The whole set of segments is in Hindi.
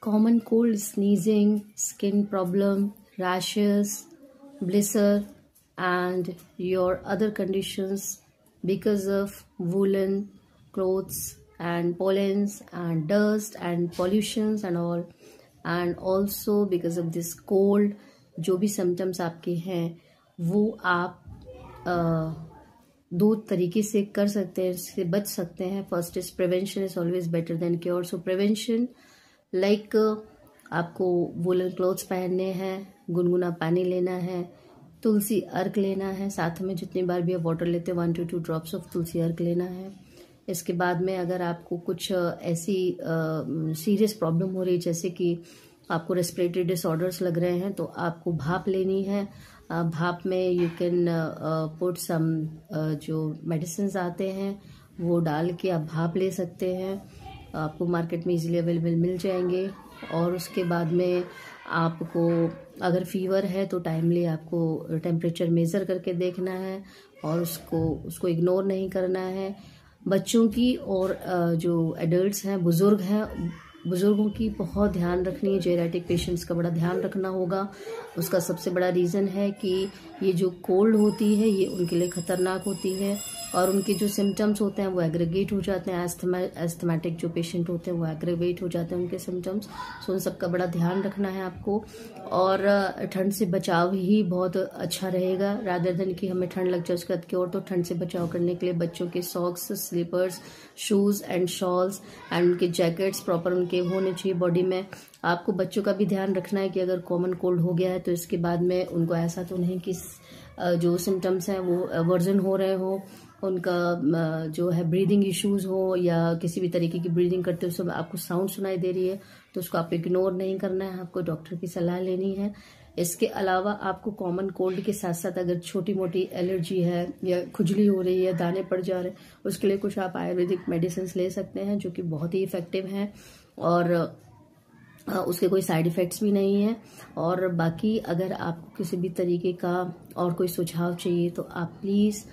common cold, sneezing, skin problem, rashes, blister, and your other conditions because of woolen clothes and pollens and dust and pollutions and all, and also because of this cold. जो भी symptoms आपके हैं वो आप दो तरीके से कर सकते हैं, इससे बच सकते हैं. First is prevention is always better than cure. So prevention like आपको वूलन क्लोथ्स पहनने हैं, गुनगुना पानी लेना है, तुलसी अर्क लेना है, साथ में जितनी बार भी आप वाटर लेते हैं 1 to 2 ड्रॉप्स ऑफ तुलसी अर्क लेना है. इसके बाद में अगर आपको कुछ ऐसी सीरियस प्रॉब्लम हो रही है जैसे कि आपको रेस्पिरेटरी डिसऑर्डर्स लग रहे हैं तो आपको भाप लेनी है. भाप में यू कैन पुट सम जो मेडिसिन आते हैं वो डाल के आप भाप ले सकते हैं. आपको मार्केट में इजीली अवेलेबल मिल जाएंगे. और उसके बाद में आपको अगर फीवर है तो टाइमली आपको टेम्परेचर मेज़र करके देखना है और उसको इग्नोर नहीं करना है. बच्चों की और जो एडल्ट्स हैं, बुजुर्ग हैं, बुजुर्गों की बहुत ध्यान रखनी है. जेरियाट्रिक पेशेंट्स का बड़ा ध्यान रखना होगा. उसका सबसे बड़ा रीज़न है कि ये जो कोल्ड होती है ये उनके लिए ख़तरनाक होती है और उनके जो सिम्टम्स होते हैं वो एग्रीगेट हो जाते हैं. एस्थमेटिक जो पेशेंट होते हैं वो एग्रीगेट हो जाते हैं उनके सिम्टम्स. सो उन सबका बड़ा ध्यान रखना है आपको. और ठंड से बचाव ही बहुत अच्छा रहेगा रादर देन कि हमें ठंड लग जाए उसके बाद की. और तो ठंड से बचाव करने के लिए बच्चों के socks, slippers, shoes and shawls and उनके जैकेट्स प्रॉपर उनके होने चाहिए बॉडी में. आपको बच्चों का भी ध्यान रखना है कि अगर कॉमन कोल्ड हो गया है तो इसके बाद में उनको ऐसा तो नहीं कि जो सिम्टम्स हैं वो वर्जन हो रहे हो, उनका जो है ब्रीदिंग इश्यूज हो या किसी भी तरीके की ब्रीदिंग करते हुए आपको साउंड सुनाई दे रही है तो उसको आप इग्नोर नहीं करना है. आपको डॉक्टर की सलाह लेनी है. इसके अलावा आपको कॉमन कोल्ड के साथ साथ अगर छोटी मोटी एलर्जी है या खुजली हो रही है, दाने पड़ जा रहे हैं, उसके लिए कुछ आप आयुर्वेदिक मेडिसिन ले सकते हैं जो कि बहुत ही इफेक्टिव हैं और उसके कोई साइड इफ़ेक्ट्स भी नहीं है. और बाकी अगर आपको किसी भी तरीके का और कोई सुझाव चाहिए तो आप प्लीज़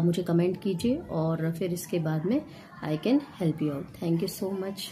मुझे कमेंट कीजिए और फिर इसके बाद में I can help you out. Thank you so much.